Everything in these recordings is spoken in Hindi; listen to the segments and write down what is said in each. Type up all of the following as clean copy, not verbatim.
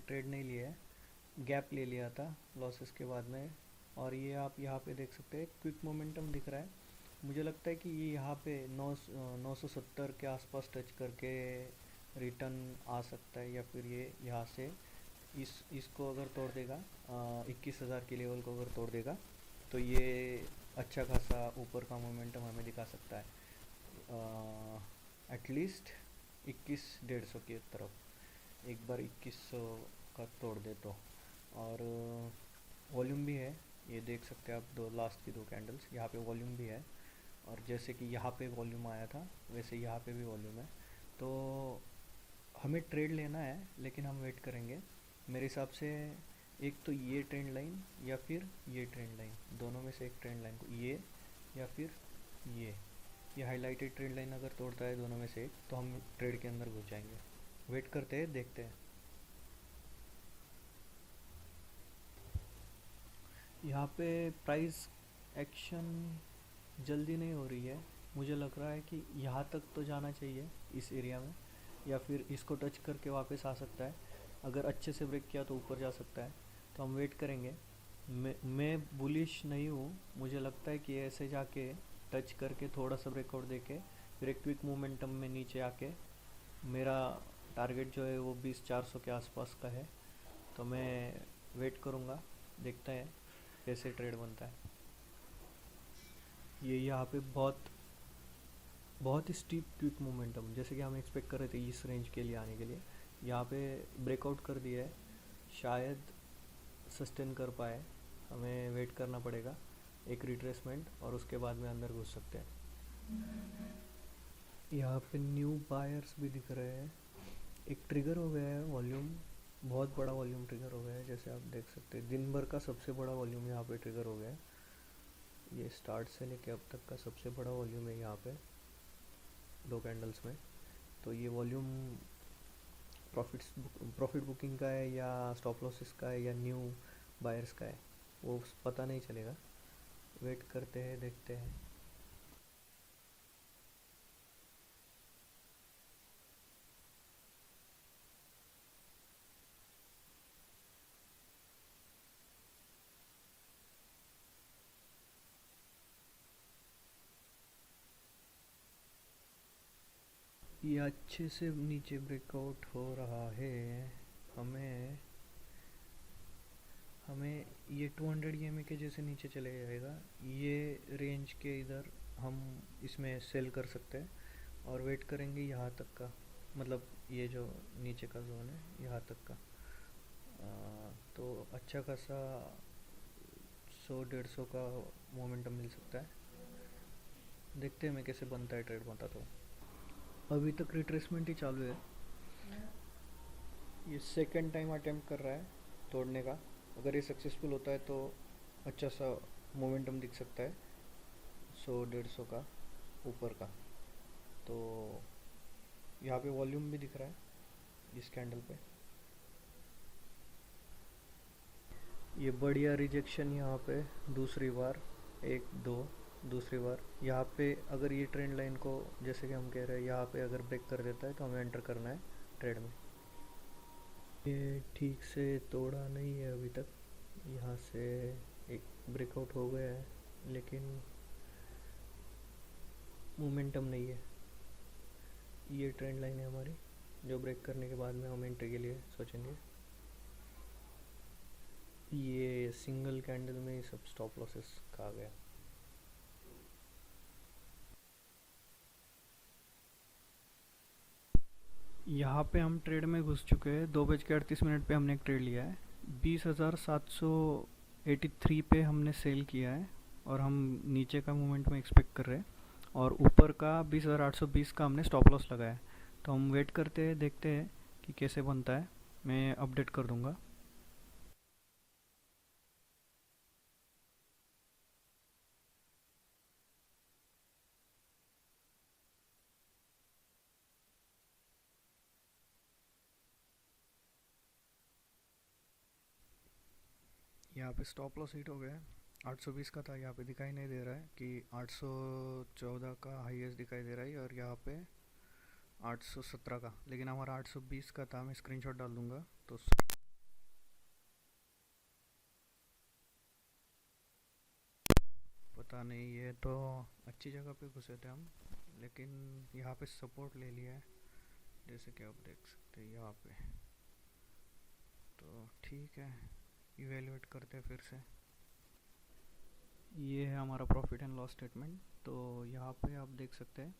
ट्रेड नहीं लिया है, गैप ले लिया था लॉसेस के बाद में। और ये आप यहाँ पे देख सकते हैं क्विक मोमेंटम दिख रहा है। मुझे लगता है कि ये यहाँ पे 970 के आसपास टच करके रिटर्न आ सकता है, या फिर ये यहाँ से इसको अगर तोड़ देगा, 21,000 के लेवल को अगर तोड़ देगा, तो ये अच्छा खासा ऊपर का मोमेंटम हमें दिखा सकता है, एटलीस्ट 21,150 की तरफ। एक बार 2100 का तोड़ दे तो। और वॉल्यूम भी है, ये देख सकते हैं आप, दो लास्ट की दो कैंडल्स, यहाँ पे वॉल्यूम भी है। और जैसे कि यहाँ पे वॉल्यूम आया था वैसे यहाँ पे भी वॉल्यूम है। तो हमें ट्रेड लेना है, लेकिन हम वेट करेंगे। मेरे हिसाब से एक तो ये ट्रेंड लाइन या फिर ये ट्रेंड लाइन, दोनों में से एक ट्रेंड लाइन को, ये या फिर ये हाईलाइटेड ट्रेंड लाइन अगर तोड़ता है दोनों में से एक, तो हम ट्रेड के अंदर घुस जाएंगे। वेट करते हैं, देखते हैं। यहाँ पे प्राइस एक्शन जल्दी नहीं हो रही है। मुझे लग रहा है कि यहाँ तक तो जाना चाहिए इस एरिया में, या फिर इसको टच करके वापस आ सकता है। अगर अच्छे से ब्रेक किया तो ऊपर जा सकता है, तो हम वेट करेंगे। मैं बुलिश नहीं हूँ, मुझे लगता है कि ऐसे जाके टच करके थोड़ा सा ब्रेकआउट देके फिर एक क्विक मोमेंटम में नीचे आके, मेरा टारगेट जो है वो 20,400 के आसपास का है। तो मैं वेट करूँगा, देखते हैं कैसे ट्रेड बनता है। ये यहाँ पे बहुत ही स्टीप क्विक मोमेंटम, जैसे कि हम एक्सपेक्ट कर रहे थे इस रेंज के लिए आने के लिए, यहाँ पे ब्रेकआउट कर दिया है। शायद सस्टेन कर पाए, हमें वेट करना पड़ेगा एक रिट्रेसमेंट, और उसके बाद में अंदर घुस सकते हैं। यहाँ पे न्यू बायर्स भी दिख रहे हैं। एक ट्रिगर हो गया है वॉल्यूम, बहुत बड़ा वॉल्यूम ट्रिगर हो गया है, जैसे आप देख सकते हैं। दिन भर का सबसे बड़ा वॉल्यूम यहाँ पे ट्रिगर हो गया है। ये स्टार्ट से लेके अब तक का सबसे बड़ा वॉल्यूम है यहाँ पे दो कैंडल्स में। तो ये वॉल्यूम प्रॉफिट बुकिंग का है या स्टॉप लॉसेस का है या न्यू बायर्स का है, वो पता नहीं चलेगा। वेट करते हैं, देखते हैं। ये अच्छे से नीचे ब्रेकआउट हो रहा है। हमें हमें ये 200 EMA के जैसे नीचे चले जाएगा, ये रेंज के इधर हम इसमें सेल कर सकते हैं। और वेट करेंगे यहाँ तक का, मतलब ये जो नीचे का जोन है यहाँ तक का। तो अच्छा खासा 100-150 का मोमेंटम मिल सकता है। देखते हैं मैं कैसे बनता है ट्रेड बनता। तो अभी तक रिट्रेसमेंट ही चालू है। ये सेकंड टाइम अटेम्प्ट कर रहा है तोड़ने का। अगर ये सक्सेसफुल होता है तो अच्छा सा मोमेंटम दिख सकता है 100-150 का ऊपर का। तो यहाँ पे वॉल्यूम भी दिख रहा है इस कैंडल पे। ये बढ़िया रिजेक्शन यहाँ पे दूसरी बार, एक दो दूसरी बार यहाँ पे। अगर ये ट्रेंड लाइन को, जैसे कि हम कह रहे हैं, यहाँ पे अगर ब्रेक कर देता है तो हमें एंटर करना है ट्रेड में। ये ठीक से तोड़ा नहीं है अभी तक। यहाँ से एक ब्रेकआउट हो गया है, लेकिन मोमेंटम नहीं है। ये ट्रेंड लाइन है हमारी, जो ब्रेक करने के बाद में हम एंट्री के लिए सोचेंगे। ये सिंगल कैंडल में ही सब स्टॉप लॉसेस का आ गया। यहाँ पे हम ट्रेड में घुस चुके हैं। 2:38 पे हमने एक ट्रेड लिया है। 20,783 पे हमने सेल किया है, और हम नीचे का मूवमेंट में एक्सपेक्ट कर रहे हैं। और ऊपर का 20,820 का हमने स्टॉप लॉस लगाया है। तो हम वेट करते हैं, देखते हैं कि कैसे बनता है। मैं अपडेट कर दूंगा। यहाँ पे स्टॉप लॉस हिट हो गया है। 820 का था, यहाँ पे दिखाई नहीं दे रहा है कि 814 का हाईएस्ट दिखाई दे रहा है, और यहाँ पे 817 का, लेकिन हमारा 820 का था। मैं स्क्रीनशॉट डाल दूंगा। तो पता नहीं, ये तो अच्छी जगह पे घुसे थे हम, लेकिन यहाँ पे सपोर्ट ले लिया है, जैसे कि आप देख सकते हैं यहाँ पे। तो ठीक है, इवेलुएट करते हैं फिर से। ये है हमारा प्रॉफिट एंड लॉस स्टेटमेंट। तो यहाँ पे आप देख सकते हैं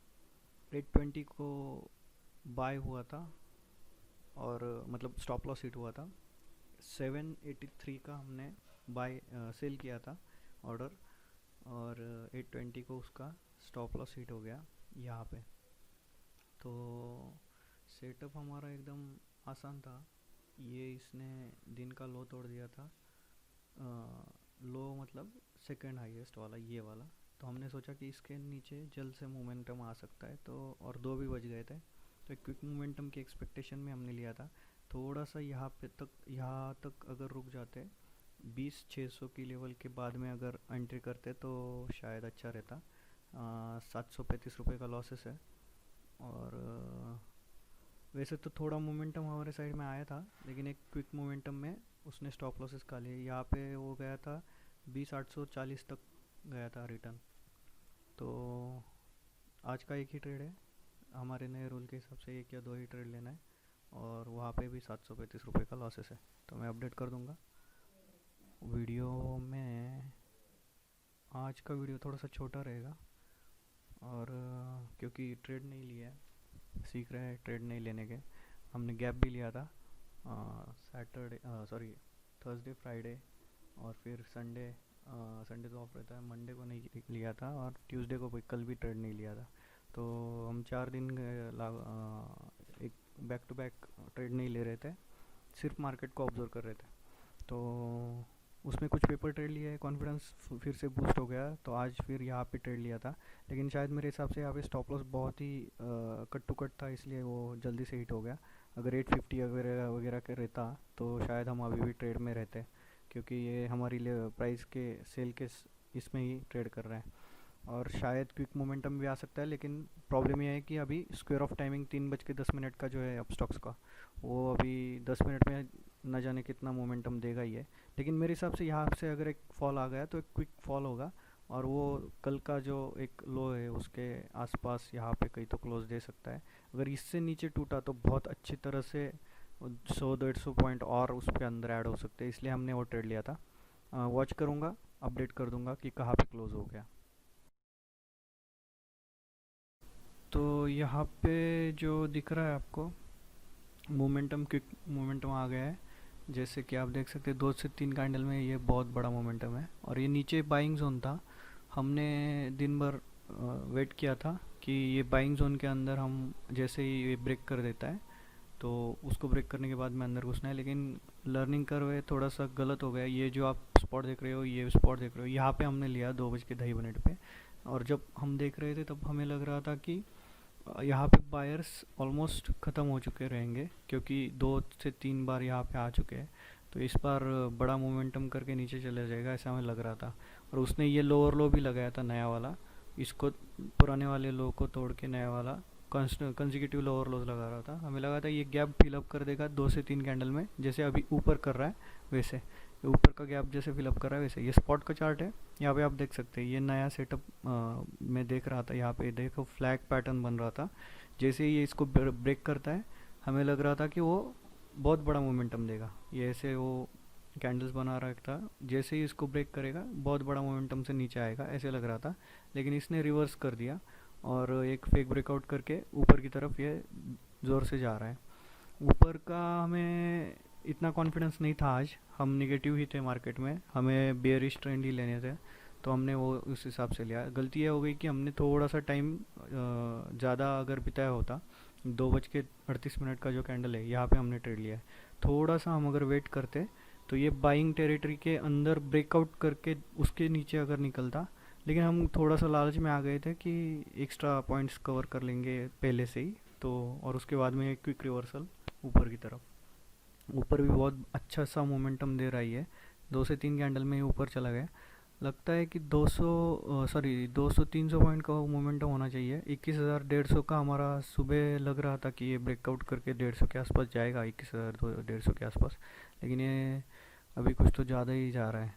820 को बाय हुआ था, और मतलब स्टॉप लॉस हिट हुआ था। 783 का हमने बाय सेल किया था ऑर्डर, और 820 को उसका स्टॉप लॉस हिट हो गया यहाँ पे। तो सेटअप हमारा एकदम आसान था। ये इसने दिन का लो तोड़ दिया था, लो मतलब सेकंड हाईएस्ट वाला, ये वाला। तो हमने सोचा कि इसके नीचे जल्द से मोमेंटम आ सकता है, तो और 2 भी बज गए थे, तो एक क्विक मोमेंटम की एक्सपेक्टेशन में हमने लिया था। थोड़ा सा यहाँ तक अगर रुक जाते 20,600 की लेवल के बाद में अगर एंट्री करते तो शायद अच्छा रहता। 735 रुपये का लॉसेस है। और वैसे तो थोड़ा मोमेंटम हमारे साइड में आया था, लेकिन एक क्विक मोमेंटम में उसने स्टॉप लॉसेस खा लिए। यहाँ पे वो गया था 20,840 तक गया था रिटर्न। तो आज का एक ही ट्रेड है, हमारे नए रूल के हिसाब से 1 या 2 ही ट्रेड लेना है, और वहाँ पे भी 735 रुपये का लॉसेस है। तो मैं अपडेट कर दूँगा वीडियो में। आज का वीडियो थोड़ा सा छोटा रहेगा, और क्योंकि ट्रेड नहीं लिया है, सीख रहे हैं ट्रेड नहीं लेने के। हमने गैप भी लिया था सैटरडे, सॉरी थर्सडे, फ्राइडे, और फिर संडे। संडे तो ऑफ रहता है, मंडे को नहीं लिया था, और ट्यूसडे को कल भी ट्रेड नहीं लिया था। तो हम 4 दिन एक बैक टू बैक ट्रेड नहीं ले रहे थे, सिर्फ मार्केट को ऑब्जर्व कर रहे थे। तो उसमें कुछ पेपर ट्रेड लिया है, कॉन्फिडेंस फिर से बूस्ट हो गया, तो आज फिर यहाँ पे ट्रेड लिया था। लेकिन शायद मेरे हिसाब से यहाँ पे स्टॉप लॉस बहुत ही कट टू कट था, इसलिए वो जल्दी से हिट हो गया। अगर 850 वगैरह वगैरह के रहता तो शायद हम अभी भी ट्रेड में रहते, क्योंकि ये हमारी प्राइस के सेल के इसमें ही ट्रेड कर रहे हैं। और शायद क्विक मोमेंटम भी आ सकता है, लेकिन प्रॉब्लम यह है कि अभी स्क्वायर ऑफ टाइमिंग 3:10 का जो है अपस्टॉक्स का, वो अभी 10 मिनट में न जाने कितना मोमेंटम देगा ही है। लेकिन मेरे हिसाब से यहाँ से अगर एक फॉल आ गया तो एक क्विक फॉल होगा, और वो कल का जो एक लो है उसके आसपास यहाँ पे कहीं तो क्लोज दे सकता है। अगर इससे नीचे टूटा तो बहुत अच्छी तरह से 100-150 पॉइंट और उस पर अंदर ऐड हो सकते हैं, इसलिए हमने वो ट्रेड लिया था। वॉच करूँगा, अपडेट कर दूंगा कि कहाँ पे क्लोज हो गया। तो यहाँ पे जो दिख रहा है आपको मोमेंटम, क्विक मोमेंटम आ गया है। जैसे कि आप देख सकते हैं 2 से 3 कैंडल में ये बहुत बड़ा मोमेंटम है, और ये नीचे बाइंग जोन था। हमने दिन भर वेट किया था कि ये बाइंग जोन के अंदर हम जैसे ही ये ब्रेक कर देता है तो उसको ब्रेक करने के बाद में अंदर घुसना है। लेकिन लर्निंग कर्व है थोड़ा सा गलत हो गया। ये जो आप स्पॉट देख रहे हो, ये स्पॉट देख रहे हो, यहाँ पे हमने लिया 2:10 पे, और जब हम देख रहे थे तब हमें लग रहा था कि यहाँ पे बायर्स ऑलमोस्ट ख़त्म हो चुके रहेंगे, क्योंकि 2 से 3 बार यहाँ पे आ चुके हैं। तो इस बार बड़ा मोमेंटम करके नीचे चला जाएगा ऐसा हमें लग रहा था। और उसने ये लोअर लो भी लगाया था नया वाला, इसको पुराने वाले लो को तोड़ के नया वाला कंसेक्यूटिव लोअर लोज लगा रहा था। हमें लगा था ये गैप फिलअप कर देगा 2 से 3 कैंडल में, जैसे अभी ऊपर कर रहा है वैसे, ऊपर का गैप जैसे फिलअप कर रहा है वैसे। ये स्पॉट का चार्ट है, यहाँ पे आप देख सकते हैं। ये नया सेटअप मैं देख रहा था, यहाँ पे देखो फ्लैग पैटर्न बन रहा था। जैसे ही ये इसको ब्रेक करता है हमें लग रहा था कि वो बहुत बड़ा मोमेंटम देगा। ये ऐसे वो कैंडल्स बना रहा था, जैसे ही इसको ब्रेक करेगा बहुत बड़ा मोमेंटम से नीचे आएगा ऐसे लग रहा था। लेकिन इसने रिवर्स कर दिया, और एक फेक ब्रेकआउट करके ऊपर की तरफ ये ज़ोर से जा रहा है। ऊपर का हमें इतना कॉन्फिडेंस नहीं था, आज हम नेगेटिव ही थे मार्केट में, हमें बेयरिश ट्रेंड ही लेने थे, तो हमने वो उस हिसाब से लिया। गलती ये हो गई कि हमने थोड़ा सा टाइम ज़्यादा अगर बिताया होता, 2:38 का जो कैंडल है यहाँ पे हमने ट्रेड लिया है। थोड़ा सा हम अगर वेट करते तो ये बाइंग टेरिटरी के अंदर ब्रेकआउट करके उसके नीचे अगर निकलता। लेकिन हम थोड़ा सा लालच में आ गए थे कि एक्स्ट्रा पॉइंट्स कवर कर लेंगे पहले से ही, तो और उसके बाद में एक क्विक रिवर्सल ऊपर की तरफ। ऊपर भी बहुत अच्छा सा मोमेंटम दे रही है, 2 से 3 कैंडल में ही ऊपर चला गया। लगता है कि 200-300 पॉइंट का मोमेंटम होना चाहिए। 21,150 का हमारा सुबह लग रहा था कि ये ब्रेकआउट करके 150 के आसपास जाएगा, 21,150 के आसपास। लेकिन ये अभी कुछ तो ज़्यादा ही जा रहा है।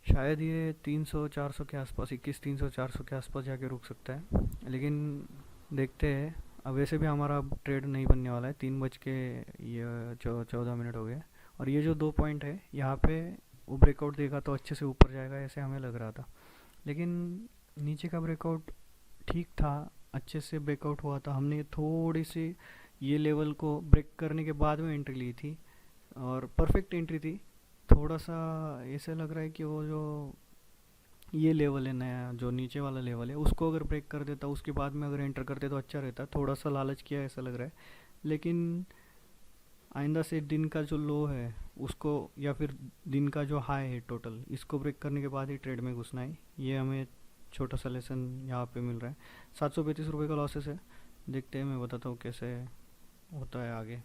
शायद ये 300-400 के आसपास, 21-300-400 के आसपास जाके रुक सकता है, लेकिन देखते हैं। अब वैसे भी हमारा ट्रेड नहीं बनने वाला है, 3 बज के ये 14 मिनट हो गए। और ये जो 2 पॉइंट है यहाँ पे, वो ब्रेकआउट देगा तो अच्छे से ऊपर जाएगा ऐसे हमें लग रहा था, लेकिन नीचे का ब्रेकआउट ठीक था, अच्छे से ब्रेकआउट हुआ था। हमने थोड़ी सी ये लेवल को ब्रेक करने के बाद में एंट्री ली थी, और परफेक्ट एंट्री थी। थोड़ा सा ऐसे लग रहा है कि वो जो ये लेवल है नया, जो नीचे वाला लेवल है, उसको अगर ब्रेक कर देता, उसके बाद में अगर एंटर करते तो अच्छा रहता। थोड़ा सा लालच किया ऐसा लग रहा है, लेकिन आइंदा से दिन का जो लो है उसको, या फिर दिन का जो हाई है टोटल, इसको ब्रेक करने के बाद ही ट्रेड में घुसना है। ये हमें छोटा सा लेसन यहाँ पे मिल रहा है। 735 रुपये का लॉसेस है। देखते हैं, मैं बताता हूँ कैसे होता है आगे।